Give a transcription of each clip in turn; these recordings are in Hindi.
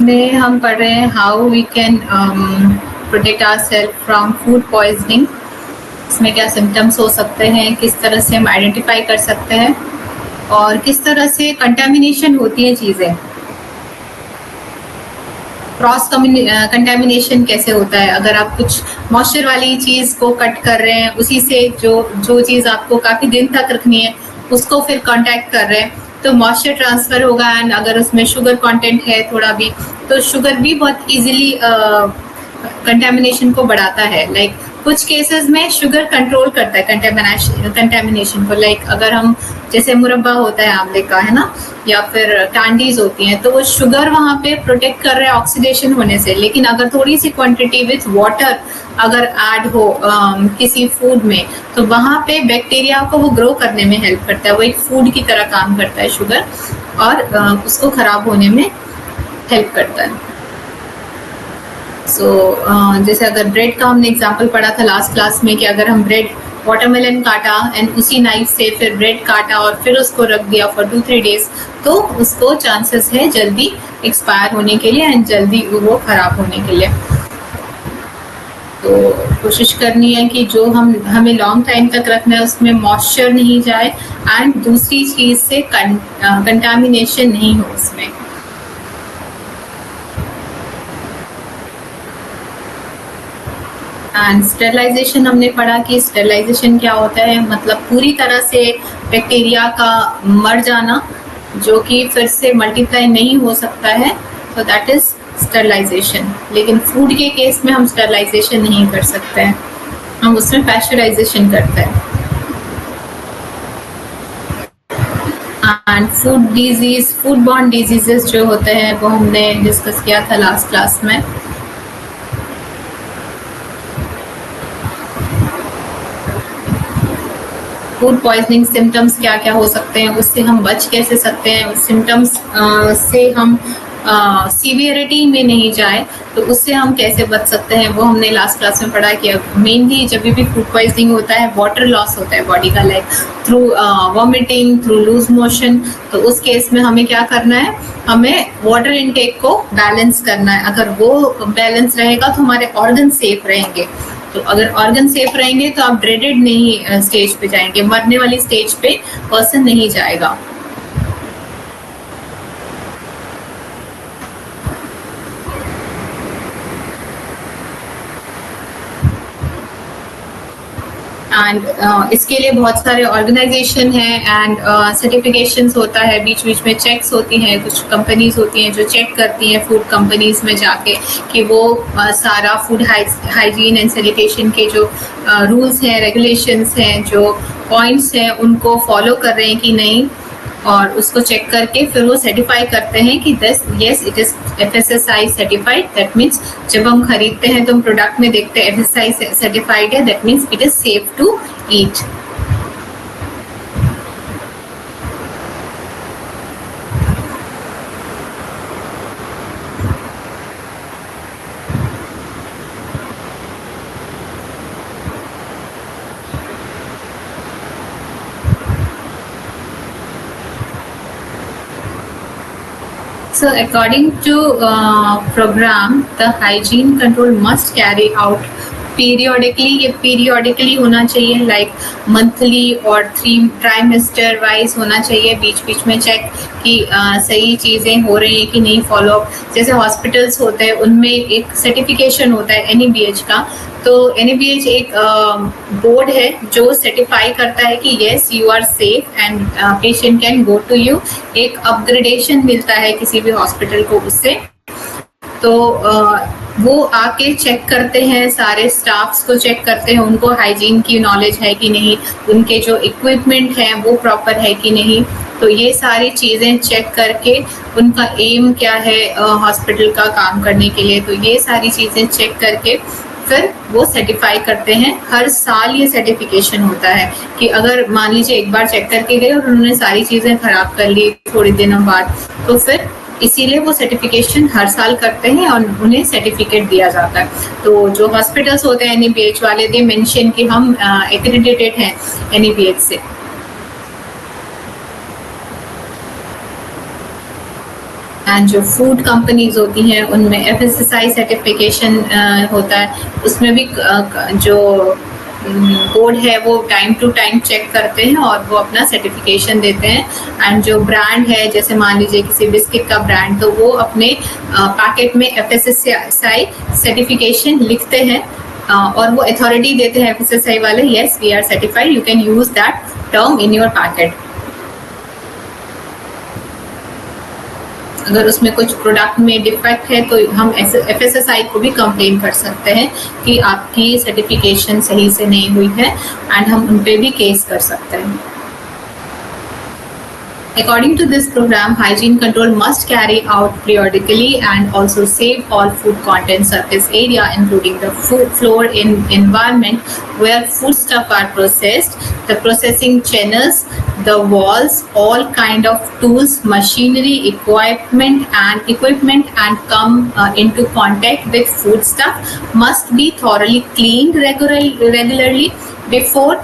में हम पढ़ रहे हैं how we can protect our self from food poisoning. इसमें क्या सिम्टम्स हो सकते हैं, किस तरह से हम आइडेंटिफाई कर सकते हैं और किस तरह से कंटामिनेशन होती है चीज़ें। क्रॉस कंटामिनेशन कैसे होता है, अगर आप कुछ मॉइस्चर वाली चीज़ को कट कर रहे हैं, उसी से जो चीज़ आपको काफ़ी दिन तक रखनी है उसको फिर कांटेक्ट कर रहे हैं तो मॉइस्चर ट्रांसफ़र होगा। एंड अगर उसमें शुगर कंटेंट है थोड़ा भी तो शुगर भी बहुत इजीली कंटेमिनेशन को बढ़ाता है। लाइक कुछ केसेस में शुगर कंट्रोल करता है कंटेमिनेशन को। लाइक अगर हम जैसे मुरब्बा होता है आंवले का, है ना, या फिर कैंडीज होती हैं, तो वो शुगर वहाँ पे प्रोटेक्ट कर रहा है ऑक्सीडेशन होने से। लेकिन अगर थोड़ी सी क्वांटिटी विथ वाटर अगर ऐड हो किसी फूड में तो वहाँ पे बैक्टीरिया को वो ग्रो करने में हेल्प करता है। वो एक फूड की तरह काम करता है शुगर, और उसको खराब होने में हेल्प करता है। जैसे अगर ब्रेड का हमने एग्जांपल पढ़ा था लास्ट क्लास में कि अगर हम ब्रेड वाटरमेलन काटा एंड उसी नाइफ से फिर ब्रेड काटा और फिर उसको रख दिया फॉर 2-3 डेज तो उसको चांसेस है जल्दी एक्सपायर होने के लिए एंड जल्दी वो खराब होने के लिए। तो कोशिश करनी है कि जो हमें लॉन्ग टाइम तक रखना है उसमें मॉइस्चर नहीं जाए एंड दूसरी चीज़ से कंटामिनेशन नहीं हो उसमें। एंड स्टेरलाइजेशन हमने पढ़ा कि स्टेरलाइजेशन क्या होता है, मतलब पूरी तरह से बैक्टीरिया का मर जाना जो कि फिर से मल्टीप्लाई नहीं हो सकता है, तो दैट इज स्टेरलाइजेशन। लेकिन फूड के केस में हम स्टेरलाइजेशन नहीं कर सकते हैं, हम उसमें पैस्चराइजेशन करते हैं। एंड फूड बॉर्न डिजीजेस जो होते हैं वो हमने डिस्कस किया था लास्ट क्लास में। फूड पॉइजनिंग सिम्टम्स क्या क्या हो सकते हैं, उससे हम बच कैसे सकते हैं, उस सिम्टम्स से हम सीवियरिटी में नहीं जाए तो उससे हम कैसे बच सकते हैं, वो हमने लास्ट क्लास में पढ़ा कि मेनली जब भी फूड पॉइजनिंग होता है वाटर लॉस होता है बॉडी का, like through vomiting, through loose motion. तो उस केस में हमें क्या करना है, हमें वाटर इनटेक को बैलेंस करना है। अगर वो बैलेंस रहेगा तो हमारे ऑर्गन सेफ रहेंगे। तो अगर ऑर्गन सेफ रहेंगे तो आप ड्रेडेड नहीं स्टेज पे जाएंगे, मरने वाली स्टेज पे पर्सन नहीं जाएगा। एंड इसके लिए बहुत सारे ऑर्गेनाइजेशन हैं एंड सर्टिफिकेशंस होता है, बीच बीच में चेक्स होती हैं। कुछ कंपनीज होती हैं जो चेक करती हैं फूड कंपनीज में जाके कि वो सारा फूड हाइजीन एंड सैनिटेशन के जो रूल्स हैं, रेगुलेशंस हैं, जो पॉइंट्स हैं उनको फॉलो कर रहे हैं कि नहीं, और उसको चेक करके फिर वो सर्टिफाई करते हैं कि yes it is FSSAI certified. That means जब हम खरीदते हैं तो हम प्रोडक्ट में देखते हैं FSSAI सर्टिफाइड है, that means it is safe to eat. So according to program, the hygiene control must carry out periodically. ये periodically होना चाहिए, like monthly और 3 trimester wise होना चाहिए। बीच बीच में चेक कि सही चीज़ें हो रही हैं कि नहीं, फॉलो अप। जैसे हॉस्पिटल्स होते हैं उनमें एक सर्टिफिकेशन होता है NABH का, तो NABH एक बोर्ड है जो सर्टिफाई करता है कि yes you are safe and patient can go to you. एक अपग्रेडेशन मिलता है किसी भी हॉस्पिटल को उससे। तो वो आके चेक करते हैं, सारे स्टाफ्स को चेक करते हैं, उनको हाइजीन की नॉलेज है कि नहीं, उनके जो इक्विपमेंट हैं वो प्रॉपर है कि नहीं। तो ये सारी चीज़ें चेक करके उनका एम क्या है हॉस्पिटल का काम करने के लिए, तो ये सारी चीज़ें चेक करके फिर वो सर्टिफाई करते हैं। हर साल ये सर्टिफिकेशन होता है कि अगर मान लीजिए एक बार चेक करके गए और उन्होंने सारी चीज़ें खराब कर ली थोड़े दिनों बाद, तो फिर इसीलिए वो सर्टिफिकेशन हर साल करते हैं और उन्हें सर्टिफिकेट दिया जाता है। तो जो हॉस्पिटल्स होते हैं NABH वाले, दे मेंशन कि हम एक्रेडिटेड हैं NABH से। एंड जो फूड कंपनीज होती हैं उनमें FSSAI सर्टिफिकेशन होता है, उसमें भी जो बोर्ड है वो टाइम टू टाइम चेक करते हैं और वो अपना सर्टिफिकेशन देते हैं। एंड जो ब्रांड है, जैसे मान लीजिए किसी बिस्किट का ब्रांड, तो वो अपने पैकेट में FSSAI सर्टिफिकेशन लिखते हैं और वो अथॉरिटी देते हैं FSSAI वाले, yes we are certified, you can use that term in your packet. अगर उसमें कुछ प्रोडक्ट में डिफेक्ट है तो हम FSSAI को भी कंप्लेन कर सकते हैं कि आपकी सर्टिफिकेशन सही से नहीं हुई है, एंड हम उन पे भी केस कर सकते हैं। According to this program, hygiene control must carry out periodically and also save all food content surface area, including the food floor in environment where foodstuff are processed, the processing channels, the walls, all kind of tools, machinery, equipment and come into contact with foodstuff must be thoroughly cleaned regularly before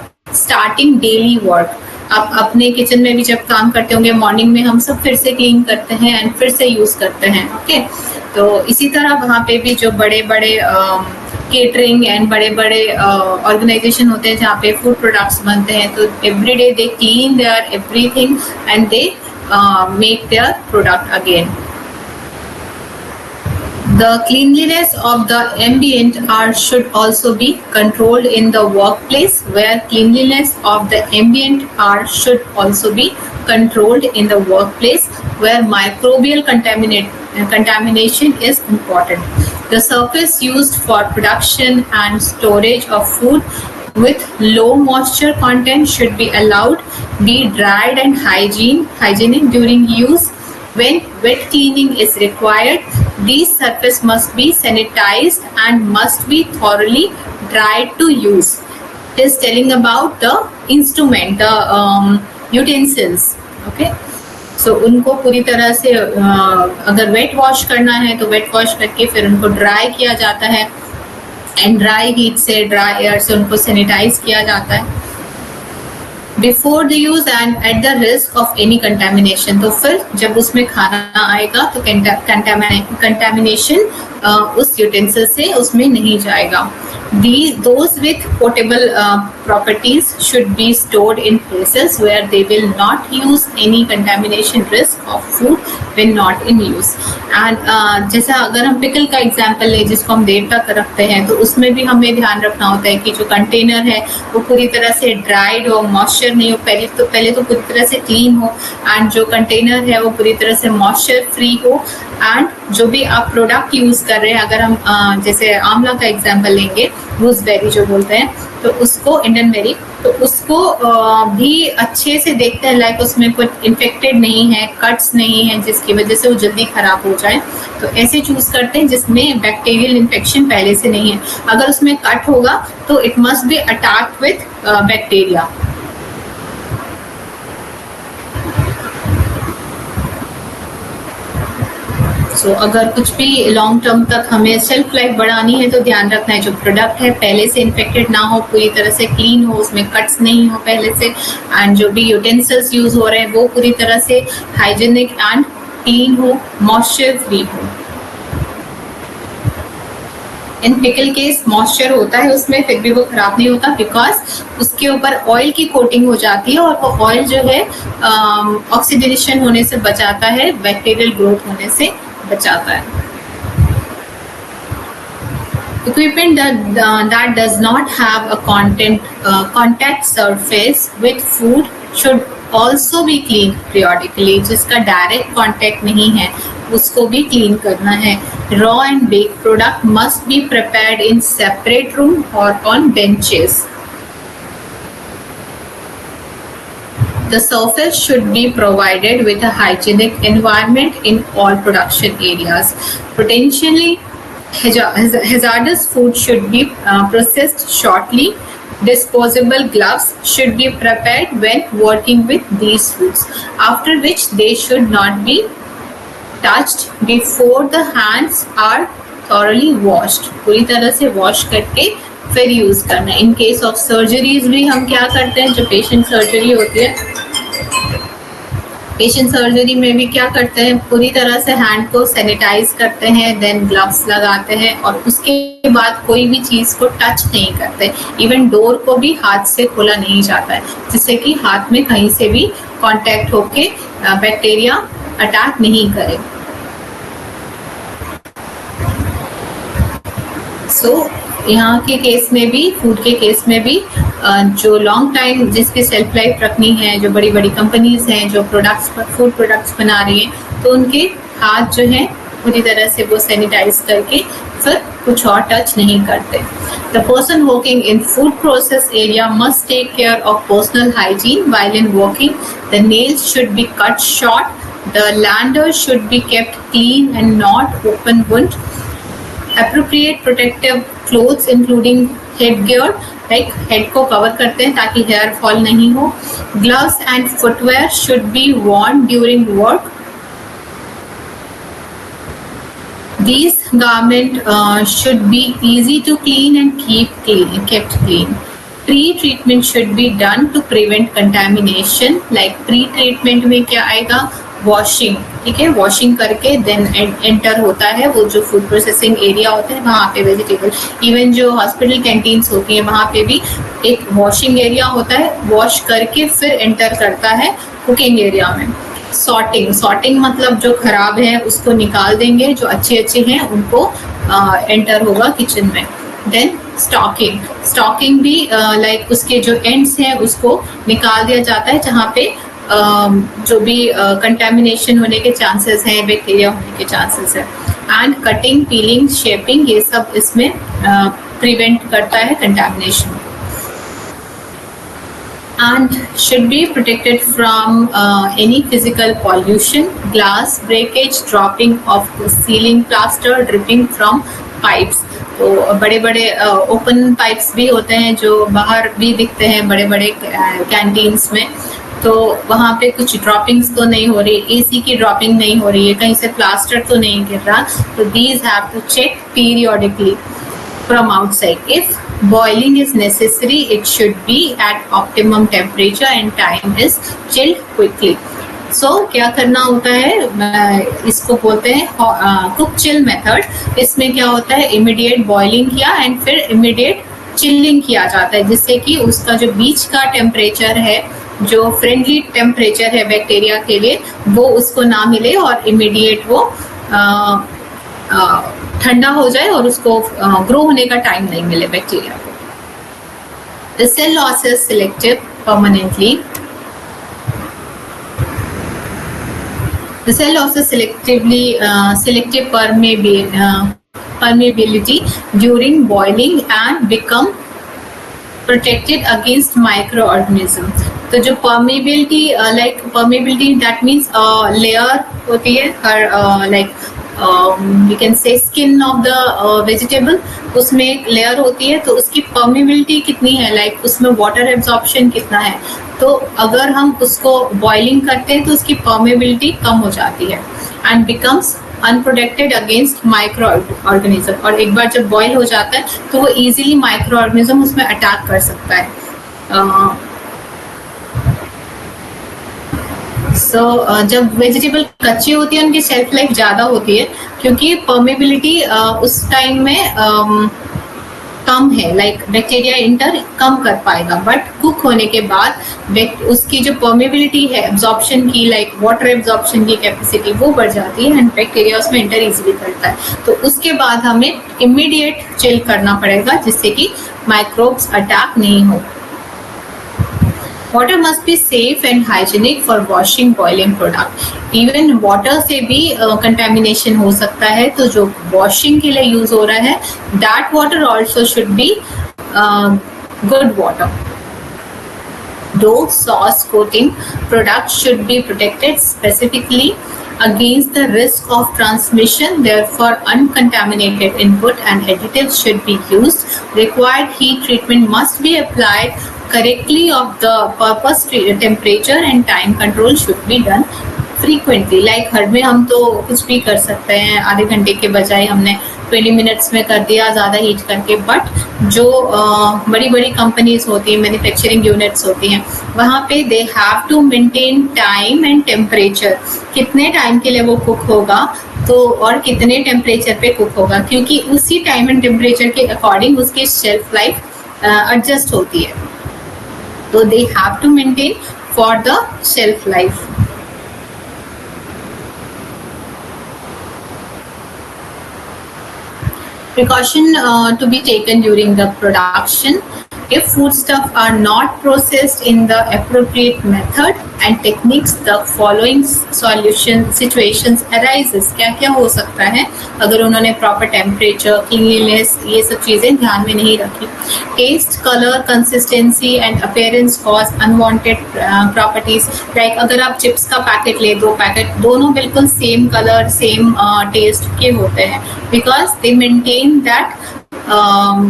starting daily work. आप अपने किचन में भी जब काम करते होंगे मॉर्निंग में, हम सब फिर से क्लीन करते हैं एंड फिर से यूज करते हैं, ओके। तो इसी तरह वहाँ पे भी जो बड़े बड़े केटरिंग एंड बड़े बड़े ऑर्गेनाइजेशन होते हैं जहाँ पे फूड प्रोडक्ट्स बनते हैं, तो every day they clean there everything and they make their product again. The cleanliness of the ambient should also be controlled in the workplace, where cleanliness of the ambient should also be controlled in the workplace, where microbial contamination is important. The surface used for production and storage of food with low moisture content should be allowed be dried and hygienic during use. When wet cleaning is required, these surface must be sanitized and must be thoroughly dried to use. It is telling about the instrument, the utensils. Okay, so उनको पूरी तरह से अगर वेट वॉश करना है तो वेट वॉश करके फिर उनको ड्राई किया जाता है, एंड ड्राई हीट से, ड्राई एयर से उनको सैनिटाइज किया जाता है before the use and at the risk of any contamination. तो फिर जब उसमें खाना आएगा तो कंटेमिनेशन उस यूटेंसिल से उसमें नहीं जाएगा। Those with potable properties should be stored in places where they will not use any contamination risk of food when not in use. And जैसा अगर हम पिकल का एग्जांपल लें जिसको हम देर तक रखते हैं, तो उसमें भी हमें ध्यान रखना होता है कि जो कंटेनर है वो पूरी तरह से ड्राइड हो, मॉइस्चर नहीं हो, पहले तो पूरी तरह से क्लीन हो, एंड जो कंटेनर है वो पूरी तरह से मॉइस्चर फ्री हो, एंड जो भी आप प्रोडक्ट यूज कर रहे हैं, अगर हम जैसे आंवला का एग्जांपल लेंगे, गूसबेरी जो बोलते हैं, तो उसको इंडियन बेरी, तो उसको भी अच्छे से देखते हैं लाइक उसमें कुछ इन्फेक्टेड नहीं है, कट्स नहीं है जिसकी वजह से वो जल्दी खराब हो जाए, तो ऐसे चूज करते हैं जिसमें बैक्टीरियल इन्फेक्शन पहले से नहीं है। अगर उसमें कट होगा तो it must be attacked with bacteria. So अगर कुछ भी लॉन्ग टर्म तक हमें सेल्फ लाइफ बढ़ानी है तो ध्यान रखना है जो प्रोडक्ट है पहले से इन्फेक्टेड ना हो, पूरी तरह से क्लीन हो, उसमें कट्स नहीं हो पहले से, एंड जो भी यूटेंसिल्स यूज हो रहे हैं वो पूरी तरह से हाइजीनिक एंड क्लीन हो, मॉइस्चर फ्री हो। इन पिकल केस मॉइस्चर होता है उसमें, फिर भी वो खराब नहीं होता बिकॉज उसके ऊपर ऑयल की कोटिंग हो जाती है, और वो ऑयल जो है ऑक्सीडेशन होने से बचाता है, बैक्टीरियल ग्रोथ होने से बचाता है। Equipment that does not have a contact surface with food should also be cleaned periodically. जिसका डायरेक्ट कांटेक्ट नहीं है उसको भी क्लीन करना है। Raw and baked product must be prepared in separate room or on benches. The surface should be provided with a hygienic environment in all production areas. Potentially hazardous food should be processed shortly. Disposable gloves should be prepared when working with these foods, after which they should not be touched before the hands are thoroughly washed. पूरी तरह से वॉश करके फिर यूज करना है। इन केस ऑफ सर्जरीज भी हम क्या करते हैं, जो पेशेंट सर्जरी होती है पेशेंट सर्जरी में भी क्या करते हैं, पूरी तरह से हैंड को सैनिटाइज करते हैं, देन ग्लव्स लगाते हैं और उसके बाद कोई भी चीज को टच नहीं करते। इवन डोर को भी हाथ से खोला नहीं जाता है, जिससे कि हाथ में कहीं से भी कांटेक्ट होके बैक्टीरिया अटैक नहीं करे। सो यहाँ के केस में भी, फूड के केस में भी, जो लॉन्ग टाइम जिसकी सेल्फ लाइफ रखनी है, जो बड़ी बड़ी कंपनीज हैं जो प्रोडक्ट्स, फूड प्रोडक्ट्स बना रही हैं, तो उनके हाथ जो है पूरी तरह से वो सैनिटाइज करके फिर कुछ और टच नहीं करते। The person working in food process area must take care of personal hygiene while in working. The nails should be cut short, the lander should be kept clean and not open wound. Appropriate protective clothes including headgear, like head को cover करते हैं ताकि हेयर फॉल नहीं हो। Gloves and footwear should be worn during work. These garments should be easy to clean and kept clean. Pre-treatment should be done to prevent contamination. Like pre-treatment में क्या आएगा, वॉशिंग, ठीक है, वॉशिंग करके देन एंटर होता है वो जो फूड प्रोसेसिंग एरिया होता है वहाँ पे वेजिटेबल। इवन जो हॉस्पिटल कैंटीन्स होती हैं वहाँ पे भी एक वॉशिंग एरिया होता है, वॉश करके फिर एंटर करता है कुकिंग एरिया में। सॉर्टिंग मतलब जो खराब है उसको निकाल देंगे, जो अच्छे हैं उनको एंटर होगा किचन में। देन स्टॉकिंग भी लाइक उसके जो एंड्स हैं उसको निकाल दिया जाता है जहाँ पे जो भी कंटेमिनेशन होने के चांसेस हैं, बैक्टीरिया होने के चांसेस है। एंड कटिंग, पीलिंग, शेपिंग, ये सब इसमें प्रिवेंट करता है contamination. And should be protected from any physical pollution, glass breakage, dropping of ceiling plaster, dripping from pipes. तो बड़े बड़े ओपन पाइप्स भी होते हैं जो बाहर भी दिखते हैं बड़े बड़े कैंटीन्स में, तो वहाँ पे कुछ ड्रॉपिंग्स तो नहीं हो रही, एसी की ड्रॉपिंग नहीं हो रही है, कहीं से प्लास्टर तो नहीं गिर रहा, तो these have to check periodically from outside. If boiling is necessary, it should be at optimum temperature and time is chilled quickly. So क्या करना होता है, इसको बोलते हैं कुक चिल मेथड। इसमें क्या होता है, इमीडिएट बॉइलिंग किया एंड फिर इमीडिएट चिल्लिंग किया जाता है, जिससे कि उसका जो बीच का टेम्परेचर है, जो फ्रेंडली टेम्परेचर है बैक्टीरिया के लिए, वो उसको ना मिले और इमीडिएट वो ठंडा हो जाए और उसको ग्रो होने का टाइम नहीं मिले बैक्टीरिया को। The cell loss is selective permanently. The cell loss is selective permeability during boiling and become protected against microorganism. तो जो permeability that means layer होती है हर you can say skin of the vegetable, उसमें एक लेयर होती है, तो उसकी परमेबिलिटी कितनी है, लाइक उसमें वाटर एब्जॉर्प्शन कितना है। तो अगर हम उसको बॉइलिंग करते हैं तो उसकी परमेबिलिटी कम हो जाती है and becomes unprotected against micro organism. और एक बार जब बॉयल हो जाता है तो वो इजीली माइक्रो ऑर्गेनिज्म उसमें अटैक कर सकता है। जब वेजिटेबल कच्ची होती है उनकी शेल्फ लाइफ ज़्यादा होती है, क्योंकि परमेबिलिटी उस टाइम में कम है, लाइक बैक्टीरिया इंटर कम कर पाएगा। बट कुक होने के बाद उसकी जो परमेबिलिटी है एब्जॉर्प्शन की, लाइक वाटर एब्जॉर्प्शन की कैपेसिटी, वो बढ़ जाती है एंड बैक्टीरिया उसमें इंटर इजीली करता है। तो उसके बाद हमें इमीडिएट चिल करना पड़ेगा, जिससे कि माइक्रोब्स अटैक नहीं हो। Water must be safe and hygienic for washing boiling product. Even water से भी contamination हो सकता है, तो जो washing के लिए use हो रहा है that water also should be good water. Dough, sauce, coating products should be protected specifically against the risk of transmission. Therefore, uncontaminated input and additives should be used. Required heat treatment must be applied correctly of the purpose temperature and time control should be done. Frequently, like हर में हम तो कुछ भी कर सकते हैं, आधे घंटे के बजाय हमने 20 मिनट्स में कर दिया ज़्यादा हीट करके। बट जो बड़ी बड़ी कंपनीज होती हैं, मैन्युफैक्चरिंग यूनिट्स होती हैं, वहाँ पे they have to maintain time and temperature, कितने टाइम के लिए वो कुक होगा तो और कितने टेम्परेचर पे कुक होगा, क्योंकि उसी टाइम एंड टेम्परेचर के अकॉर्डिंग उसकी शेल्फ लाइफ एडजस्ट होती है। तो they have to maintain for the shelf life. Precaution to be taken during the production. If foodstuff are not processed in the appropriate method and techniques, the following situations arises. क्या क्या हो सकता है अगर उन्होंने proper temperature, cleanliness, ये सब चीज़ें ध्यान में नहीं रखी। Taste, color, consistency and appearance cause unwanted properties. Like अगर आप चिप्स का पैकेट ले, 2 पैकेट दोनों बिल्कुल सेम कलर सेम टेस्ट के होते हैं, because they maintain that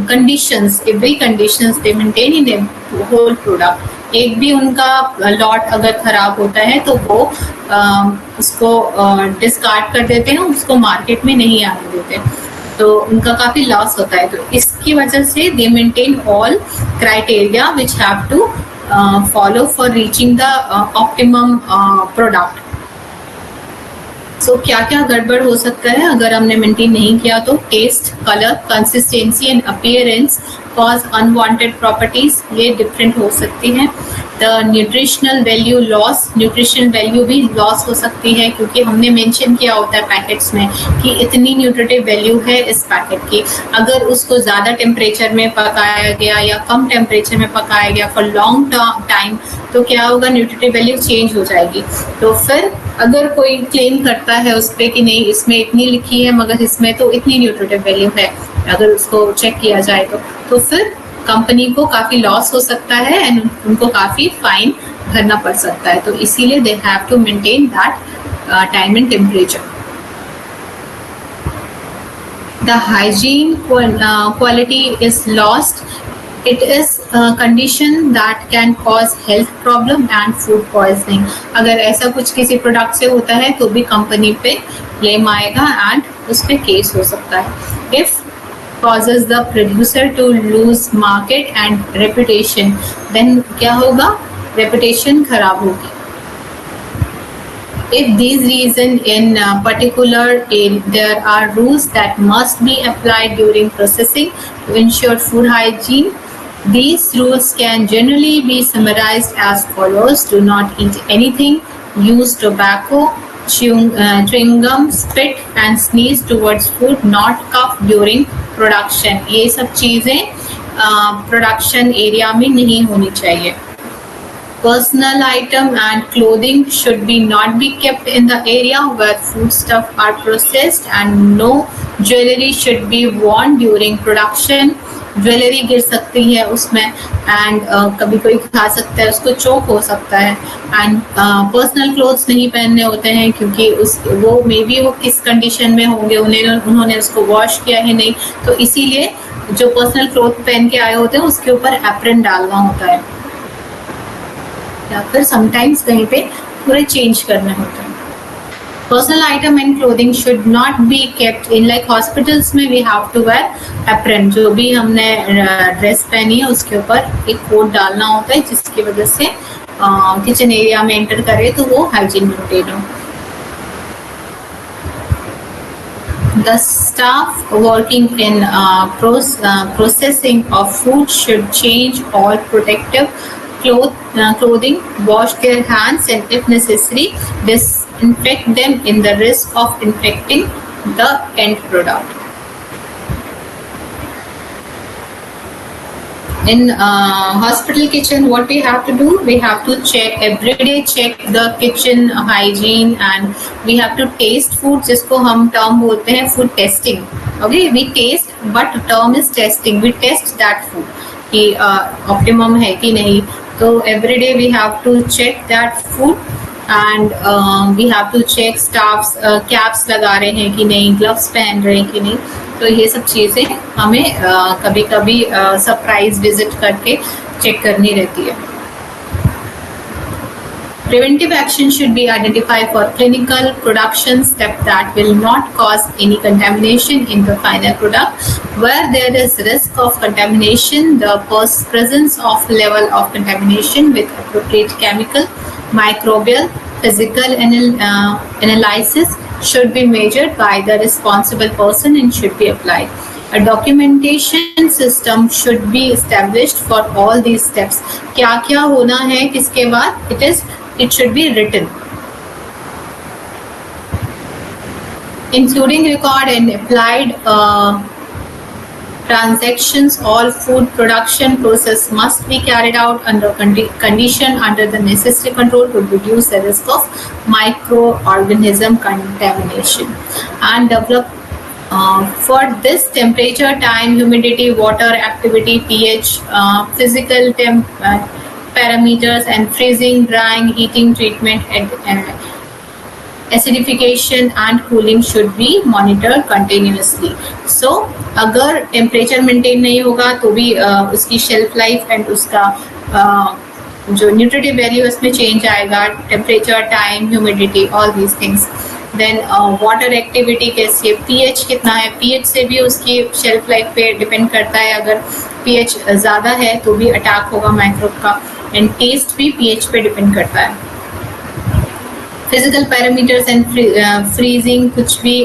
conditions, every conditions they maintain in a whole product. एक भी उनका लॉट अगर खराब होता है तो वो उसको डिस्कार्ड कर देते हैं, उसको मार्केट में नहीं आने देते, तो उनका काफी लॉस होता है। तो इसकी वजह से they maintain all criteria which have to follow for reaching the optimum product. So क्या क्या गड़बड़ हो सकता है अगर हमने मेंटेन नहीं किया तो? Taste, colour, consistency and appearance cause unwanted properties, ये डिफरेंट हो सकती हैं। The nutritional value loss, nutritional value भी लॉस हो सकती है, क्योंकि हमने मेंशन किया होता है पैकेट्स में कि इतनी न्यूट्रिटिव वैल्यू है इस पैकेट की। अगर उसको ज़्यादा टेम्परेचर में पकाया गया या कम टेम्परेचर में पकाया गया फॉर लॉन्ग टाइम, तो क्या होगा, न्यूट्रिटिव वैल्यू चेंज हो जाएगी। तो फिर अगर कोई क्लेम करता है उस पर कि नहीं इसमें इतनी लिखी है मगर इसमें तो इतनी न्यूट्रिटिव वैल्यू है, अगर उसको चेक किया जाए तो फिर कंपनी को काफ़ी लॉस हो सकता है एंड उनको काफ़ी फाइन भरना पड़ सकता है। तो इसीलिए they have to maintain that time and temperature. The hygiene quality is lost, it is a condition that can cause health problem and food poisoning. अगर ऐसा कुछ किसी प्रोडक्ट से होता है तो भी कंपनी पे क्लेम आएगा एंड उस पे केस हो सकता है। If causes the producer to lose market and reputation, then क्या होगा, reputation खराब होगी। If these reason in particular there are rules that must be applied during processing to ensure food hygiene. These rules can generally be summarized as follows: do not eat anything, use tobacco, chewing gum, spit and sneeze towards food, not cough during production. ये सब चीज़ें प्रोडक्शन एरिया में नहीं होनी चाहिए। Personal item and clothing should be not be kept in the area where foodstuff are processed, and no jewelry should be worn during production. Jewellery गिर सकती है उसमें एंड कभी कोई खा सकता है, उसको चोक हो सकता है। एंड पर्सनल क्लोथ्स नहीं पहनने होते हैं, क्योंकि वो मे बी वो किस कंडीशन में होंगे, उन्होंने उसको वॉश किया है नहीं, तो इसीलिए जो पर्सनल क्लोथ पहन के आए होते हैं उसके ऊपर एप्रन डालना होता है, या फिर समटाइम्स कहीं पे पूरे चेंज करने होते हैं। Personal item and clothing should not be kept in, like hospitals में we have to wear apron, जो भी हमने ड्रेस पहनी है उसके ऊपर एक कोट डालना होता है, जिसकी वजह से किचन एरिया में एंटर करे तो वो हाइजीन मेंटेन हो। The staff working in processing of food should change all protective clothing, wash their hands, and if necessary disinfect them in the risk of infecting the end product. In hospital kitchen, what we have to do, we have to check the kitchen hygiene, and we have to taste food, जिसको हम term बोलते हैं food testing. Okay, we taste, but term is testing. We test that food कि optimum है कि नहीं. तो every day we have to check that food, and we have to check staffs caps लगा रहे हैं कि नहीं, gloves पहन रहे हैं कि नहीं. तो ये सब चीज़ें हमें कभी कभी सरप्राइज विजिट करके चेक करनी रहती है। Preventive action should be identified for clinical production steps that will not cause any contamination in the final product. Where there is risk of contamination, the presence of level of contamination with appropriate chemical, microbial, physical analysis should be measured by the responsible person and should be applied. A documentation system should be established for all these steps. क्या क्या होना है किसके बाद? It should be written, including record and applied transactions. All food production process must be carried out under condition under the necessary control to reduce the risk of microorganism contamination, and develop for this temperature, time, humidity, water activity, pH, physical parameters, and freezing, drying, heating treatment, and acidification and cooling should be monitored continuously. So अगर टेम्परेचर मेंटेन नहीं होगा तो भी उसकी शेल्फ लाइफ एंड उसका जो न्यूट्रिटिव वैल्यू उसमें चेंज आएगा. Temperature, time, humidity, all these things. Then water activity कैसी है, पीएच कितना है, पीएच से भी उसकी शेल्फ लाइफ पे डिपेंड करता है. अगर पीएच ज़्यादा है तो भी अटैक होगा माइक्रोब का. एंड टेस्ट भी पीएच पे डिपेंड करता है. फिजिकल पैरामीटर्स एंड फ्रीजिंग, कुछ भी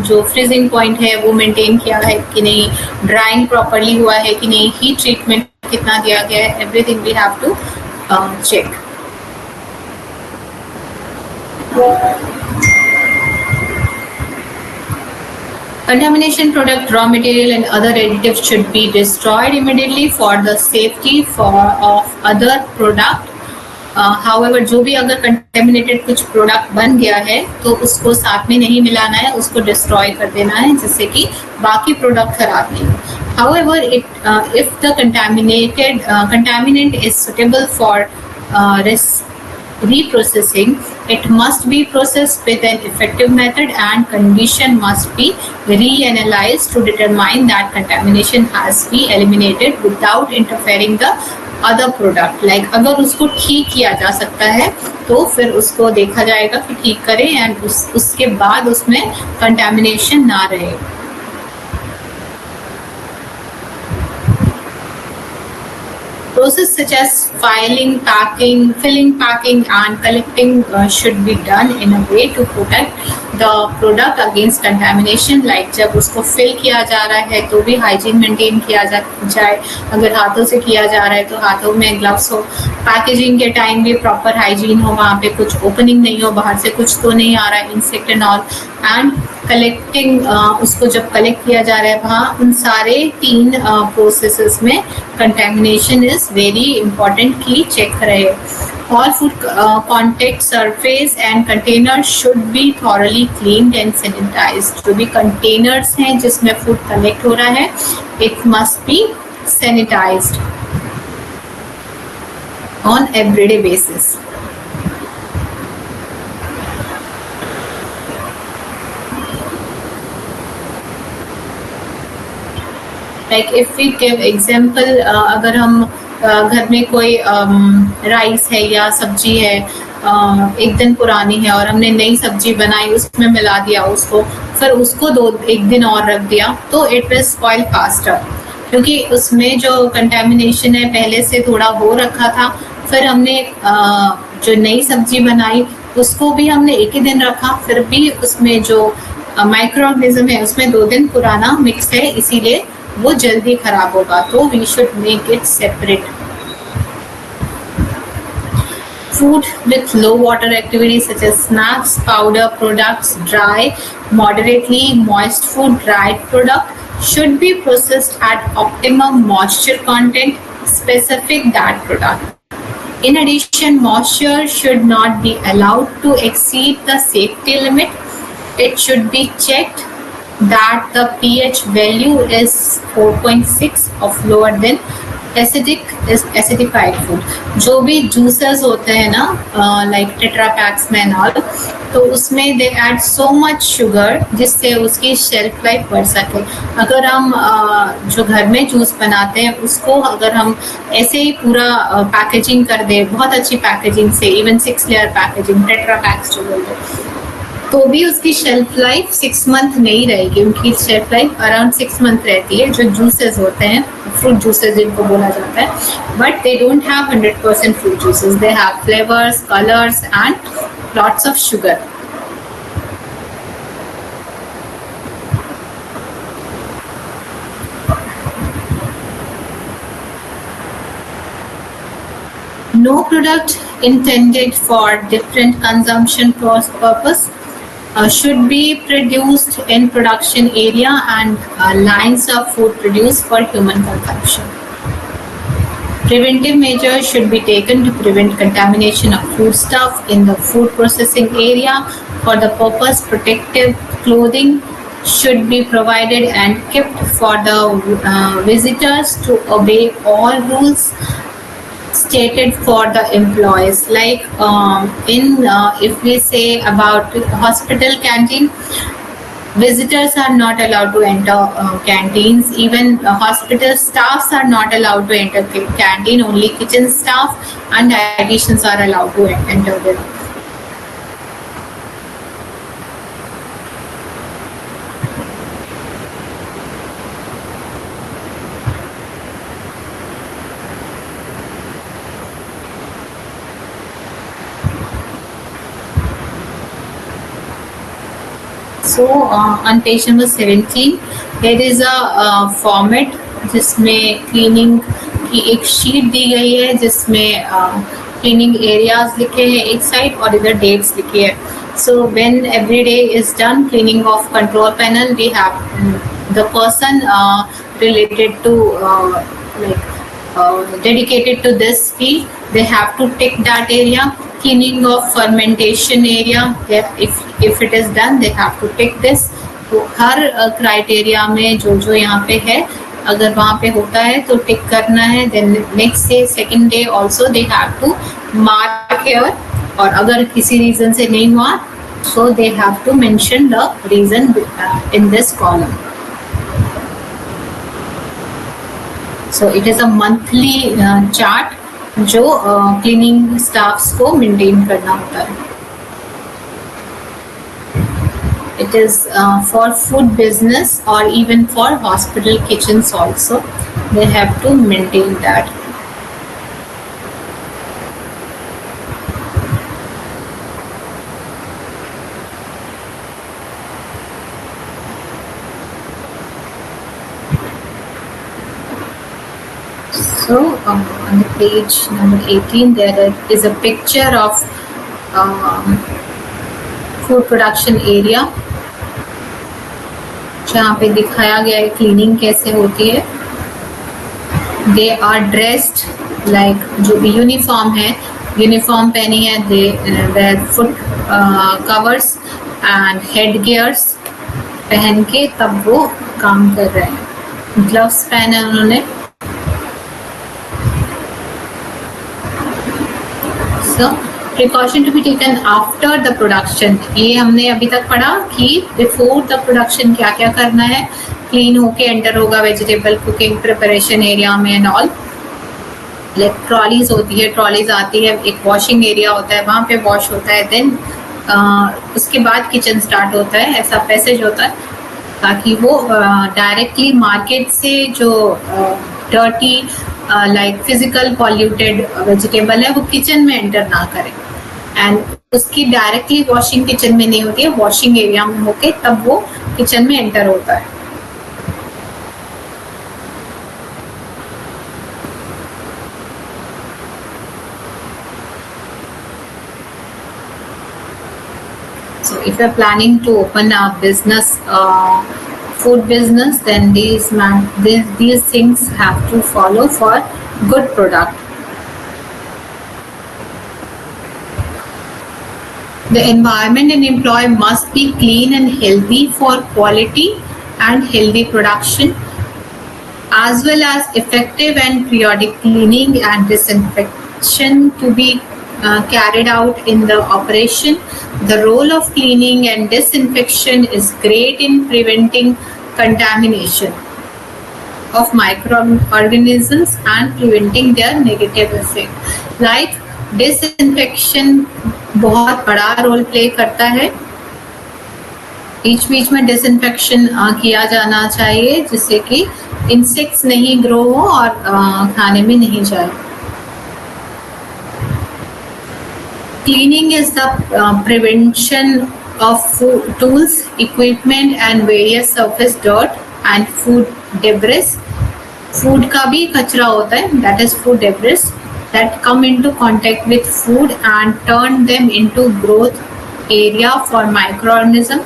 जो फ्रीजिंग पॉइंट है वो मेंटेन किया है कि नहीं, ड्राइंग प्रॉपरली हुआ है कि नहीं, हीट ट्रीटमेंट कितना दिया गया है, everything we have to check. Contamination product, raw material and other additives should be destroyed immediately for the safety of other product. However, जो भी अगर contaminated कुछ product बन गया है तो उसको साथ में नहीं मिलाना है, उसको destroy कर देना है जिससे कि बाकी product खराब नहीं हो. However, if the contaminant is suitable for reprocessing, it must be processed with an effective method and condition must be reanalyzed to determine that contamination has been eliminated without interfering the other product. Like अगर उसको ठीक किया जा सकता है तो फिर उसको देखा जाएगा कि ठीक करें एंड उसके बाद उसमें contamination ना रहे. Process such as filling, filling, packing and collecting should be done in a way to protect the product against contamination. Like जब उसको fill किया जा रहा है तो भी hygiene maintain किया जाए. अगर हाथों से किया जा रहा है तो हाथों में gloves हो. Packaging के time भी proper hygiene हो, वहाँ पे कुछ opening नहीं हो, बाहर से कुछ तो नहीं आ रहा है, insect and all. And collecting, उसको जब collect किया जा रहा है वहाँ उन सारे 3 processes में contamination is very important की check रहे. All food contact surface and containers should be thoroughly cleaned and sanitized. जो भी containers हैं जिसमें food collect हो रहा है, it must be sanitized on everyday basis. Like if we give example, अगर हम घर में कोई राइस है या सब्जी है, एक दिन पुरानी है और हमने नई सब्जी बनाई, उसमें मिला दिया उसको, फिर उसको 1 दिन और रख दिया तो इट विल स्पॉइल फास्टर, क्योंकि उसमें जो कंटेमिनेशन है पहले से थोड़ा हो रखा था. फिर हमने जो नई सब्जी बनाई उसको भी हमने 1 ही दिन रखा, फिर भी उसमें जो माइक्रो ऑर्गेनिज्म है उसमें 2 दिन पुराना मिक्स है, इसीलिए वो जल्दी खराब होगा. तो we should make it separate. Food with low water activity such as snacks, powder products, dry, moderately moist food, dried product should be processed at optimum moisture content specific that product. In addition, moisture should not be allowed to exceed the safety limit. It should be checked that the pH value is 4.6 or lower than acidified food, जो भी जूसेस होते हैं ना लाइक टेट्रा पैक्स में एंड ऑल, तो उसमें they add so much sugar जिससे उसकी शेल्फ लाइफ बढ़ सके। अगर हम जो घर में जूस बनाते हैं उसको अगर हम ऐसे ही पूरा पैकेजिंग कर दे, बहुत अच्छी पैकेजिंग से, even 6 layer packaging, tetra PACS जो बोलते हैं, तो भी उसकी शेल्फ लाइफ 6 मंथ नहीं रहेगी। उनकी शेल्फ लाइफ अराउंड 6 मंथ रहती है, जो जूसेस होते हैं, फ्रूट जूसेस जिनको बोला जाता है। But they don't have 100% fruit juices, they have flavours, colours and lots of sugar. No product intended for different consumption purpose should be produced in production area and lines of food produced for human consumption. Preventive measures should be taken to prevent contamination of foodstuff in the food processing area. For the purpose, protective clothing should be provided and kept for the visitors to obey all rules stated for the employees. Like if we say about hospital canteen, visitors are not allowed to enter canteens. Even hospital staffs are not allowed to enter canteen. Only kitchen staff and dietitians are allowed to enter there. So on page number 17 there is a format जिसमें क्लीनिंग की एक शीट दी गई है, जिसमें क्लीनिंग एरियाज लिखे हैं एक साइड और इधर डेट्स लिखी है. So when every day is done cleaning of control panel, we have the person related to dedicated to this field, they have to tick that area. Cleaning of fermentation area, if it is done, they have to tick this. तो हर क्राइटेरिया में जो जो यहाँ पे है, अगर वहाँ पे होता है तो टिक करना है. Then next day, second day also they have to mark here, और अगर किसी रीजन से नहीं हुआ so they have to mention the reason in this column. So it is a monthly chart जो क्लीनिंग स्टाफ्स को मेंटेन करना होता है. It is for food business or even for hospital kitchens also, they have to maintain that. So on the page number 18 there is a picture of food production area, जहाँ पे दिखाया गया है क्लीनिंग कैसे होती है. They are dressed like, जो भी यूनिफॉर्म है, यूनिफॉर्म पहनी है, their foot covers and head gears पहन के तब वो काम कर रहे हैं. ग्लव्स पहने हैं उन्होंने. So, precaution to be taken after the production. ये हमने अभी तक पढ़ा कि before the production क्या क्या करना है. क्लीन होके एंटर होगा वेजिटेबल कुकिंग प्रिपरेशन एरिया में एंड ऑल. लाइक ट्रॉलीज होती है, ट्रॉलीज आती है, एक वॉशिंग एरिया होता है, वहाँ पे वॉश होता है. देन उसके बाद किचन स्टार्ट होता है, ऐसा पैसेज होता है, ताकि वो डायरेक्टली मार्केट से जो dirty like physical polluted vegetable है वो किचन में एंटर ना करें. एंड उसकी डायरेक्टली वॉशिंग किचन में नहीं होती है, वॉशिंग एरिया में होके तब वो किचन में एंटर होता है. So if you're planning to open a business, food business, then these things have to follow for good product. The environment and employee must be clean and healthy for quality and healthy production. as well as effective and periodic cleaning and disinfection to be carried out in the operation. The role of cleaning and disinfection is great in preventing contamination of microorganisms and preventing their negative effect. Like disinfection बहुत बड़ा रोल प्ले करता है. बीच में डिसइंफेक्शन किया जाना चाहिए जिससे कि इंसेक्ट्स नहीं ग्रो हो और खाने में नहीं जाए. Cleaning is the prevention of food, tools, equipment and various surface dirt and food debris. Food का भी कचरा होता है, that is food debris that come into contact with food and turn them into growth area for microorganism.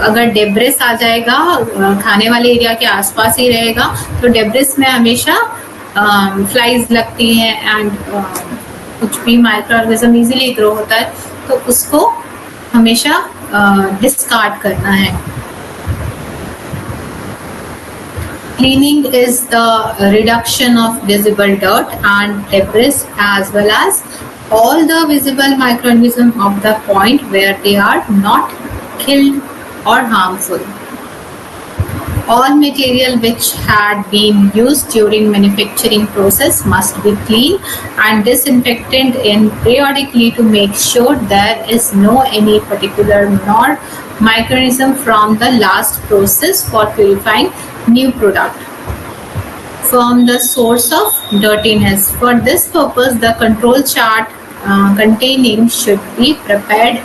अगर डेब्रिस आ जाएगा, खाने वाले एरिया के आसपास ही रहेगा, तो डेब्रिस में हमेशा फ्लाइज लगती हैं एंड कुछ भी माइक्रोऑर्गेनिज्म इजीली ग्रो होता है, तो उसको हमेशा डिस्कार्ड करना है. Cleaning is the reduction of visible dirt and debris as well as all the visible microorganisms of the point where they are not killed or harmful. All material which had been used during manufacturing process must be cleaned and disinfected in periodically to make sure there is no any particular nor microorganism from the last process for purifying new product from the source of dirtiness. For this purpose, the control chart containing should be prepared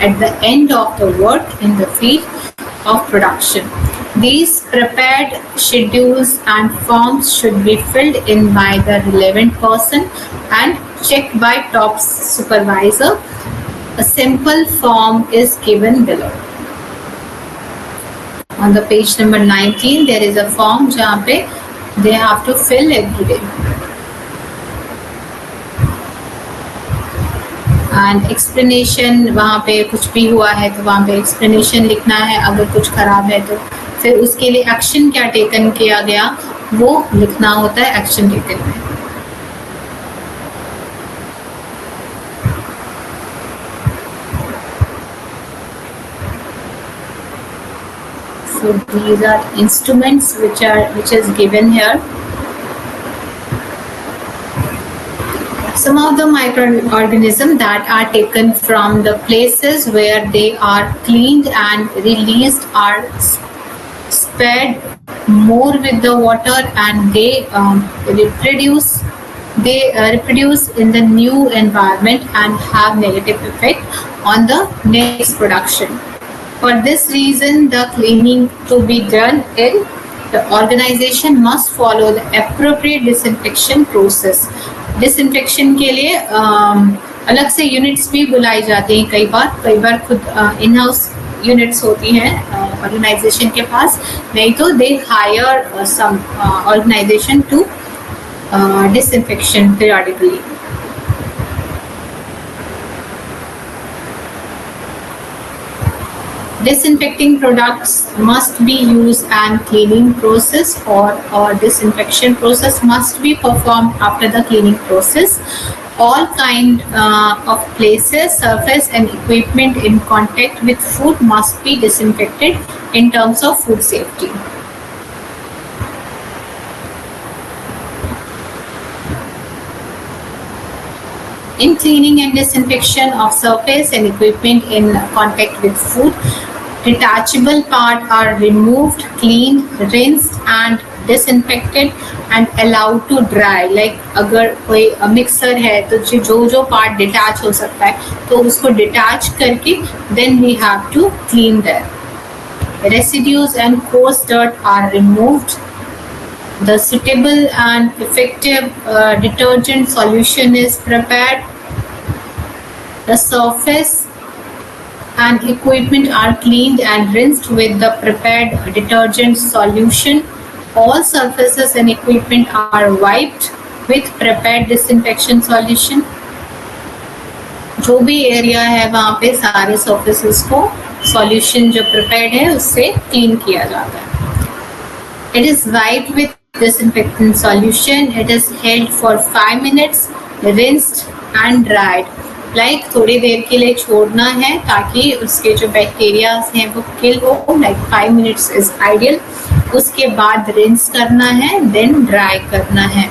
at the end of the work in the field of production. These prepared schedules and forms should be filled in by the relevant person and checked by top supervisor. A simple form is given below. On the page number 19, there is a form जहाँ पे they have to fill every day. And explanation, वहाँ पे कुछ भी हुआ है तो वहाँ पे explanation लिखना है. अगर कुछ खराब है तो फिर उसके लिए एक्शन क्या टेकन किया गया वो लिखना होता है एक्शन टेकन में. So these are instruments which is given here. Some of the microorganisms that are taken from the places where they are cleaned and released are spread more with the water and they reproduce in the new environment and have negative effect on the next production. For this reason, the cleaning to be done in the organization must follow the appropriate disinfection process. Disinfection के लिए अलग से यूनिट्स भी बुलाई जाती हैं. कई बार खुद इन हाउस यूनिट्स होती हैं ऑर्गेनाइजेशन के पास, नहीं तो they hire some organisation to disinfection periodically. Disinfecting products must be used and cleaning process or disinfection process must be performed after the cleaning process. All kind of places, surface and equipment in contact with food must be disinfected in terms of food safety. In cleaning and disinfection of surface and equipment in contact with food, detachable parts are removed, cleaned, rinsed and disinfected and allowed to dry. Like अगर कोई मिक्सर है तो जो पार्ट डिटैच हो सकता है तो उसको डिटैच करके then we have to clean them. Residues and coarse dirt are removed. The suitable and effective detergent solution is prepared. The surface and equipment are cleaned and rinsed with the prepared detergent solution. All surfaces and equipment are wiped with prepared disinfection solution. जो भी एरिया है वहाँ पे सारे surfaces को solution जो prepared है उससे clean किया जाता है. It is wiped with disinfectant solution. It is held for 5 minutes, rinsed and dried. Like थोड़ी देर के लिए छोड़ना है ताकि उसके जो बैक्टीरियाज हैं वो किल हो. Like 5 minutes is ideal. उसके बाद रिंस करना है, देन ड्राई करना है.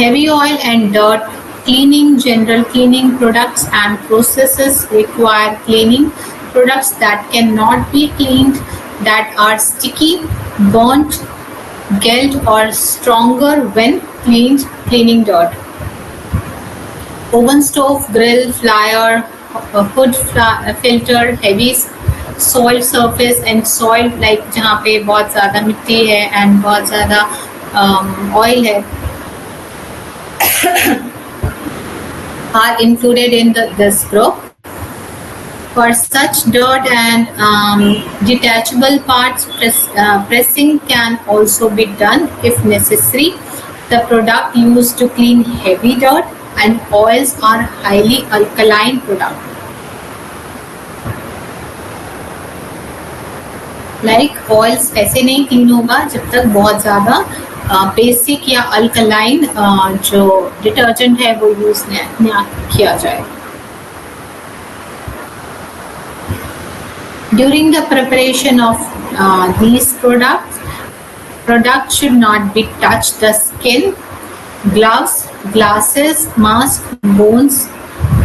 Heavy oil and dirt cleaning. General cleaning products and processes require cleaning products that cannot be cleaned, that are sticky, burnt, gelled or stronger when cleaned. Cleaning dirt. Oven, stove, grill, fryer, hood, filter, heavy soil surface and soil like जहाँ पे बहुत ज़्यादा मिट्टी है and बहुत ज़्यादा oil है are included in this group. For such dirt and detachable parts, pressing can also be done if necessary. The product used to clean heavy dirt and oils are highly alkaline product. Like oils ऐसे नहीं clean होगा जब तक बहुत ज़्यादा बेसिक या अल्कलाइन जो डिटर्जेंट है वो यूज न किया जाए. During the preparation of these products should not be touched. The skin, gloves, glasses, mask, bones,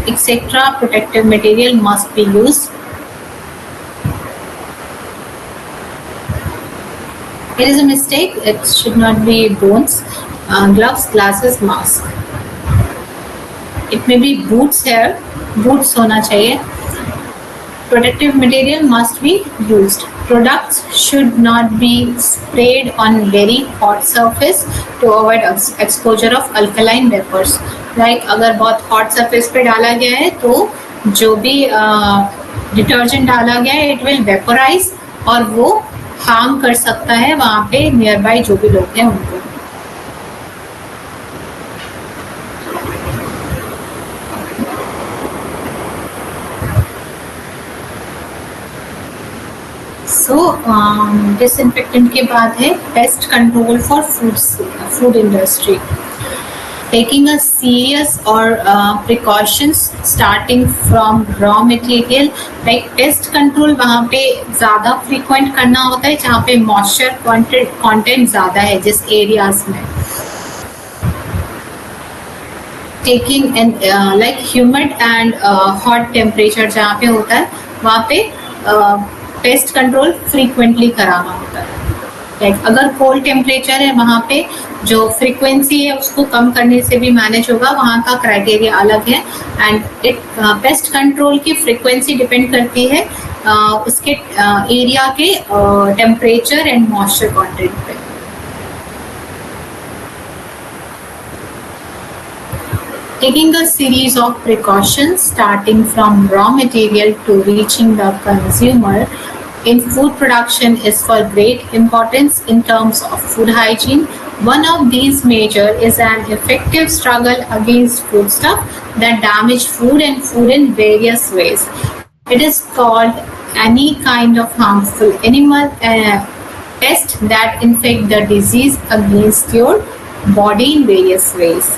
etc. protective material must be used. It is a mistake. It should not be bones. Gloves, glasses, mask. It may be boots here. Boots होना चाहिए. Protective material must be used. Products should not be sprayed on very hot surface to avoid exposure of alkaline vapors. Like अगर बहुत hot surface पे डाला गया है तो जो भी detergent डाला गया है it will vaporize और वो हार्म कर सकता है वहाँ पे नियर बाय जो भी लोग हैं उनको. डिसइंफेक्टेंट के बाद है pest control for food industry. Taking a serious or precautions starting from raw material. Like pest control वहाँ पे ज़्यादा frequent करना होता है जहाँ पे moisture content ज़्यादा है जिस areas में. Taking and like humid and hot temperature जहाँ पे होता है वहाँ पे pest control frequently कराना होता है. Like अगर कोल्ड टेम्परेचर है वहाँ पे जो फ्रीक्वेंसी है उसको कम करने से भी मैनेज होगा. वहाँ का क्राइटेरिया अलग है एंड इट पेस्ट कंट्रोल की फ्रीक्वेंसी डिपेंड करती है उसके एरिया के टेम्परेचर एंड मॉइस्चर कंटेंट पे. Taking a series of precautions starting from raw material to reaching the consumer in food production is for great importance in terms of food hygiene. One of these measures is an effective struggle against foodstuff that damage food and food in various ways. It is called any kind of harmful animal pest that infect the disease against your body in various ways.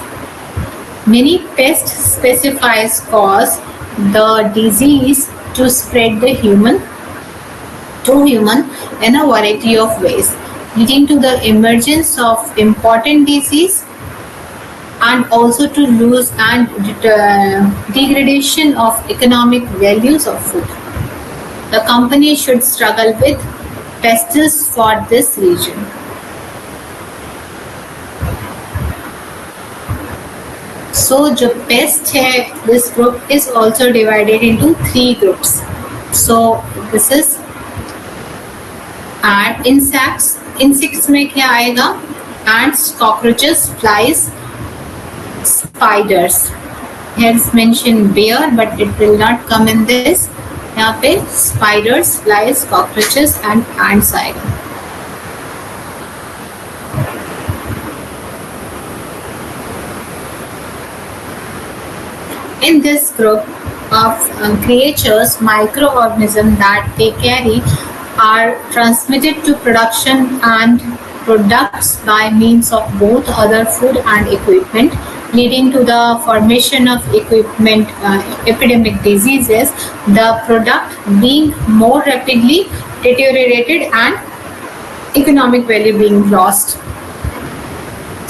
Many pest specifiers cause the disease to spread to human in a variety of ways, leading to the emergence of important disease and also to loss and degradation of economic values of food. The company should struggle with pests for this region. So जो pest है, this group is also divided into 3 groups. So this is and insects में क्या आएगा? Ants, cockroaches, flies, spiders. Here is mentioned bear, but it will not come in this. यहाँ पे spiders, flies, cockroaches and ants आएगा. In this group, of creatures, microorganisms that they carry are transmitted to production and products by means of both other food and equipment, leading to the formation of epidemic diseases, the product being more rapidly deteriorated and economic value being lost.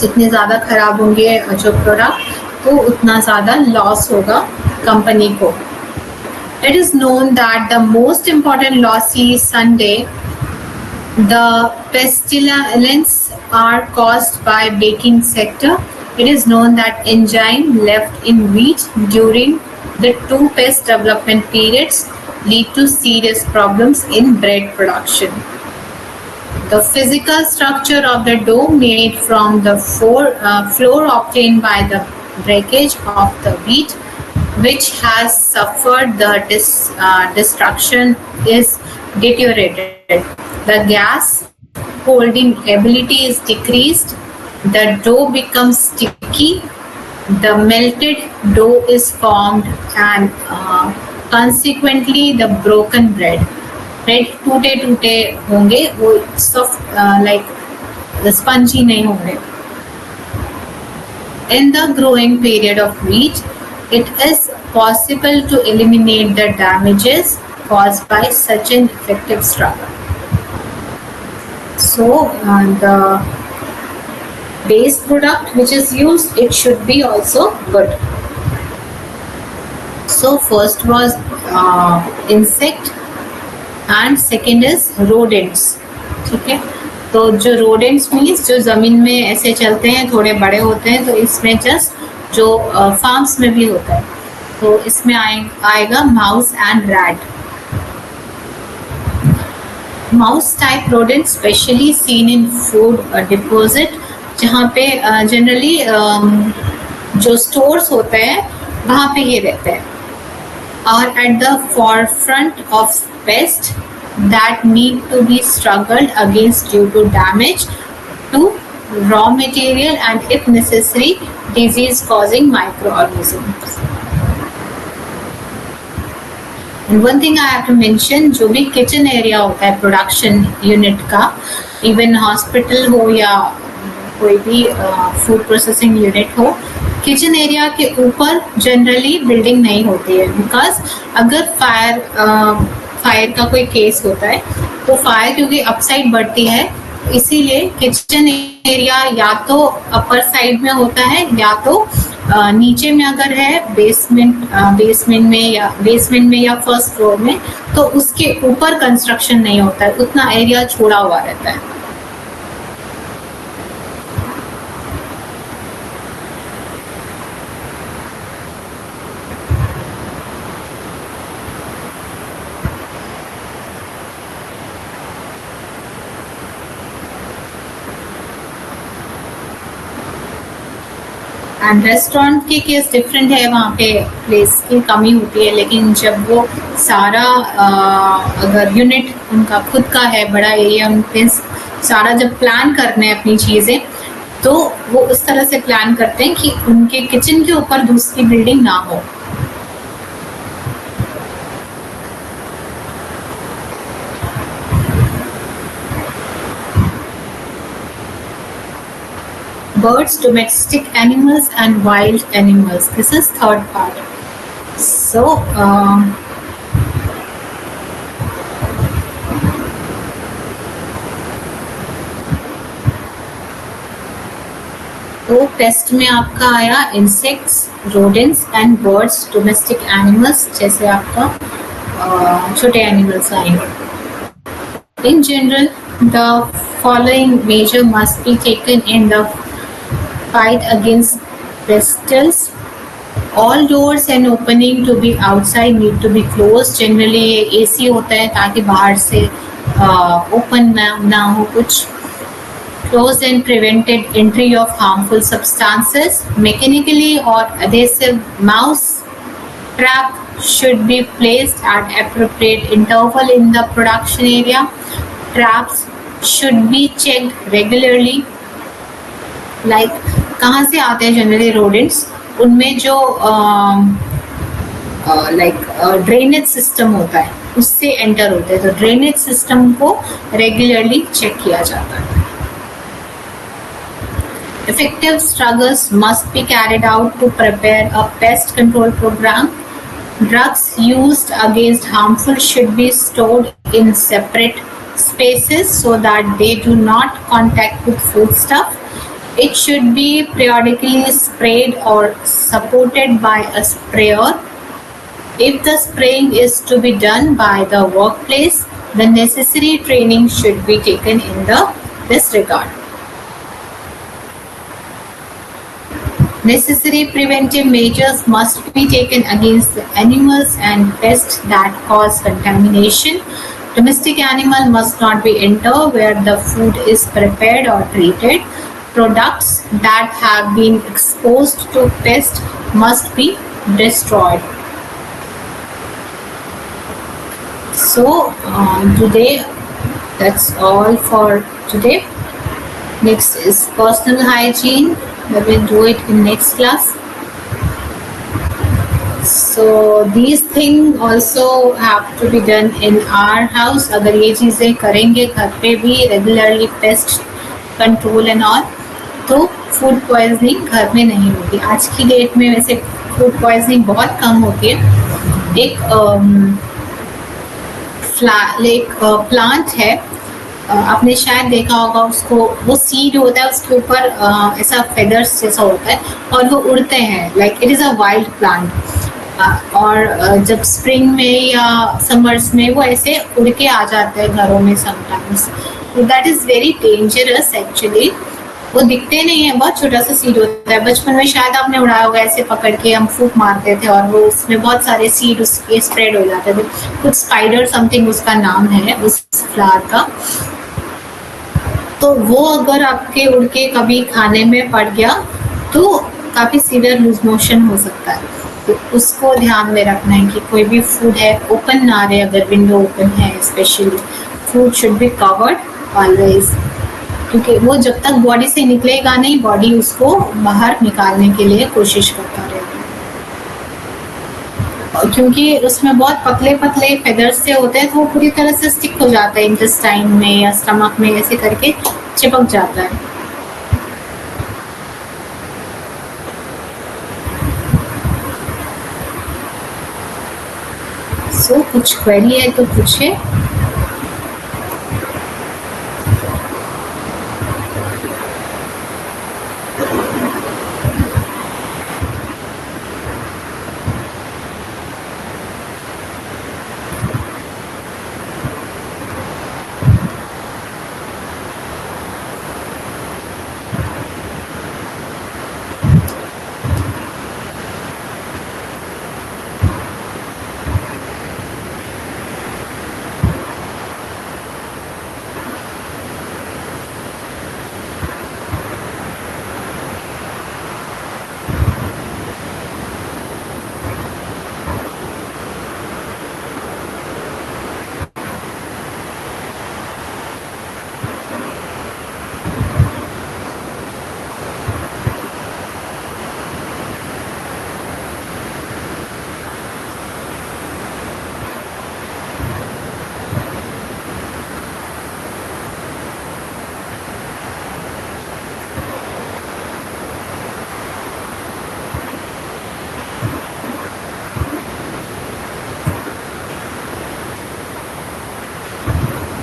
जितने ज़्यादा खराब होंगे जो प्रोडक्ट, तो उतना ज़्यादा लॉस होगा कंपनी को. It is known that the most important loss is Sunday. The pestilence are caused by baking sector. It is known that enzyme left in wheat during the two pest development periods lead to serious problems in bread production. The physical structure of the dough made from the flour obtained by the breakage of the wheat, which has suffered the destruction, is deteriorated. The gas holding ability is decreased. The dough becomes sticky. The melted dough is formed, and consequently the broken bread. Bread टूटे टूटे होंगे, वो सॉफ्ट लाइक स्पंजी नहीं होंगे. In the growing period of wheat, it is possible to eliminate the damages caused by such an effective struggle. So the base product which is used, it should be also good. So first was insect and second is rodents. ठीक है, तो जो rodents मीन्स जो ज़मीन में ऐसे चलते हैं, थोड़े बड़े होते हैं, तो इसमें जस्ट जो फार्म्स में भी होता है, तो इसमें आएगा mouse and rat. Mouse type rodents specially seen in food deposit, जहाँ पे जनरली जो स्टोर्स होते हैं वहाँ पे ये रहते हैं. Are at the forefront of pests that need to be struggled against due to damage to raw material and, if necessary, disease-causing microorganisms. And one thing I have to mention, जो भी kitchen area होता है production unit का, even hospital हो या कोई भी food processing unit हो, किचन एरिया के ऊपर जनरली बिल्डिंग नहीं होती है. बिकॉज अगर फायर का कोई केस होता है तो फायर क्योंकि अपसाइड बढ़ती है, इसीलिए किचन एरिया या तो अपर साइड में होता है या तो नीचे में अगर है बेसमेंट में या फर्स्ट फ्लोर में, तो उसके ऊपर कंस्ट्रक्शन नहीं होता है, उतना एरिया छोड़ा हुआ रहता है. एंड रेस्टोरेंट के केस डिफरेंट है, वहाँ पे प्लेस की कमी होती है, लेकिन जब वो सारा अगर यूनिट उनका खुद का है, बड़ा एरिया, उनके सारा जब प्लान करने हैं अपनी चीज़ें, तो वो उस तरह से प्लान करते हैं कि उनके किचन के ऊपर दूसरी बिल्डिंग ना हो. Birds, domestic animals and wild animals. This is third part. So तो टेस्ट में आपका आया insects, rodents and birds, domestic animals, जैसे आपका छोटे एनिमल्स आएंगे. In general, the following measure must be taken in the fight against pests. All doors and opening to be outside need to be closed. Generally ये AC होता है ताकि बाहर से ओपन ना हो कुछ. Closed and prevented entry of harmful substances. Mechanically or adhesive mouse trap should be placed at appropriate interval in the production area. Traps should be checked regularly. Like कहाँ से आते हैं जनरली rodents, उनमें जो लाइक ड्रेनेज सिस्टम होता है, उससे एंटर होते हैं, तो ड्रेनेज सिस्टम को रेगुलरली चेक किया जाता है। Effective struggles must be carried out to prepare a pest control program. Drugs used against harmful should be stored in separate spaces so that they do not contact with foodstuff. It should be periodically sprayed or supported by a sprayer. If the spraying is to be done by the workplace, the necessary training should be taken in this regard. Necessary preventive measures must be taken against the animals and pests that cause contamination. Domestic animal must not be entered where the food is prepared or treated. Products that have been exposed to pests must be destroyed. So today that's all for today. Next is personal hygiene. We will do it in next class. So these things also have to be done in our house. अगर ये चीज़ें करेंगे घर पे भी regularly, pest control and all, तो फूड पॉइजनिंग घर में नहीं होती। आज की डेट में वैसे फूड पॉइजनिंग बहुत कम होती है। एक प्लांट है, आपने शायद देखा होगा उसको, वो सीड होता है, उसके ऊपर ऐसा फेदर्स जैसा होता है और वो उड़ते हैं, like it is a wild plant. और जब स्प्रिंग में या समर्स में वो ऐसे उड़ के आ जाते हैं घरों में समटाइम्स, तो that is very dangerous actually. वो दिखते नहीं है, बहुत छोटा सा सीड होता है। बचपन में शायद आपने उड़ाया होगा, ऐसे पकड़ के हम फूंक मारते थे और वो उसमें बहुत सारे सीड उसके स्प्रेड हो जाते थे। कुछ स्पाइडर समथिंग उसका नाम है उस फ्लावर का। तो वो अगर आपके उड़ के कभी खाने में पड़ गया तो काफ़ी सीवियर लूज मोशन हो सकता है। तो उसको ध्यान में रखना है कि कोई भी फूड है ओपन ना रहे। अगर विंडो ओपन है specially, food should be covered always, क्योंकि वो जब तक बॉडी से निकलेगा नहीं, बॉडी उसको बाहर निकालने के लिए कोशिश करता रहेगा। क्योंकि उसमें बहुत पतले पतले फेदर्स से होते हैं, तो वो पूरी तरह से स्टिक हो जाता है इंटेस्टाइन में या स्टमक में, ऐसे करके चिपक जाता है। सो कुछ क्वेरी है तो पूछे।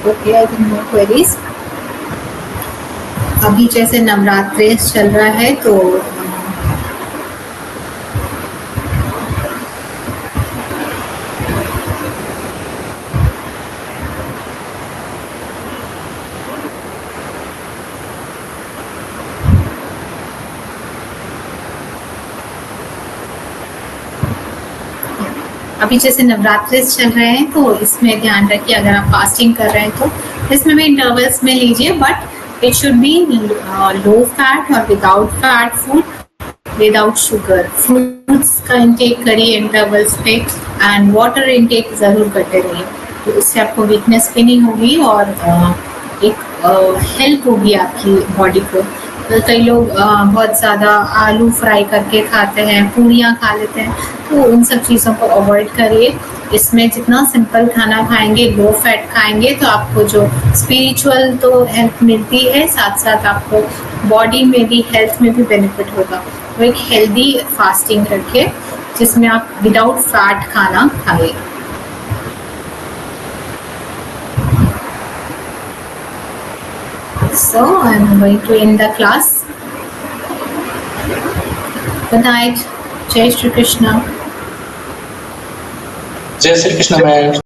Okay, I think no queries. अभी जैसे नवरात्रि चल रहा है तो अभी जैसे नवरात्रि चल रहे हैं तो इसमें ध्यान रखिए, अगर आप फास्टिंग कर रहे हैं तो इसमें भी इंटरवल्स में लीजिए, but it should be low fat और without fat food, without sugar. Fruits का इंटेक करिए इंटरवल्स पे, एंड वाटर इंटेक ज़रूर करते रहिए, तो उससे आपको वीकनेस भी नहीं होगी और एक हेल्प होगी आपकी बॉडी को कई लोग बहुत ज़्यादा आलू फ्राई करके खाते हैं, पूरियाँ खा लेते हैं, तो उन सब चीज़ों को अवॉइड करिए। इसमें जितना सिंपल खाना खाएंगे, लो फैट खाएंगे, तो आपको जो स्पिरिचुअल तो हेल्प मिलती है, साथ साथ आपको बॉडी में भी, हेल्थ में भी बेनिफिट होगा। तो एक हेल्दी फास्टिंग रखिए जिसमें आप विदाउट फैट खाना खाइए। So I'm going to end the class. Good night. Jai Shri Krishna. जय श्री कृष्ण मैम।